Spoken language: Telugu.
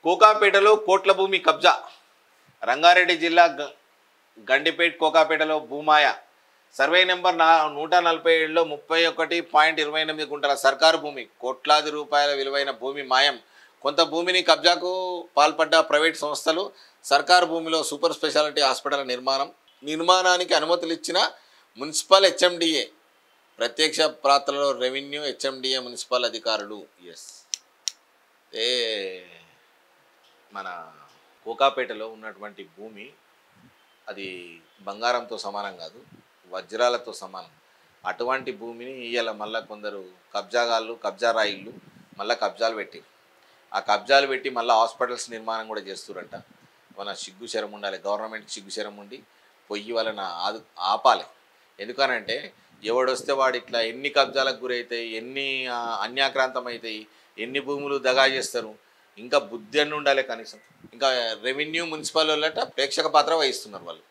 కోకాపేటలో కోట్ల భూమి కబ్జా. రంగారెడ్డి జిల్లా గండిపేట్ కోకాపేటలో భూమాయ. సర్వే నెంబర్ 147లో 31.28 గుంటల సర్కారు భూమి, కోట్లాది రూపాయల విలువైన భూమి మాయం. కొంత భూమిని కబ్జాకు పాల్పడ్డ ప్రైవేట్ సంస్థలు సర్కారు భూమిలో సూపర్ స్పెషాలిటీ హాస్పిటల్ నిర్మాణానికి అనుమతులు ఇచ్చిన మున్సిపల్ హెచ్ఎండిఏ, ప్రత్యక్ష పాత్రలో రెవెన్యూ, హెచ్ఎండిఏ, మున్సిపల్ అధికారులు. మన కోకాపేటలో ఉన్నటువంటి భూమి అది బంగారంతో సమానం కాదు, వజ్రాలతో సమానం. అటువంటి భూమిని ఇవాళ మళ్ళీ కొందరు కబ్జాగాళ్ళు, కబ్జా రాయిళ్ళు మళ్ళీ కబ్జాలు పెట్టి ఆ కబ్జాలు పెట్టి మళ్ళీ హాస్పిటల్స్ నిర్మాణం కూడా చేస్తురంట. మన సిగ్గు శరం ఉండాలి, గవర్నమెంట్కి సిగ్గు శరం ఉండి పొయ్యి వాళ్ళని ఆపాలి. ఎందుకనంటే ఎవడొస్తే వాడు ఇట్లా ఎన్ని కబ్జాలకు గురవుతాయి, ఎన్ని అన్యాక్రాంతం అవుతాయి, ఎన్ని భూములు దగా చేస్తారు. ఇంకా బుద్ధి అన్ని ఉండాలి కనీసం. ఇంకా రెవెన్యూ, మున్సిపల్ వాళ్ళట ప్రేక్షక పాత్ర వహిస్తున్నారు వాళ్ళు.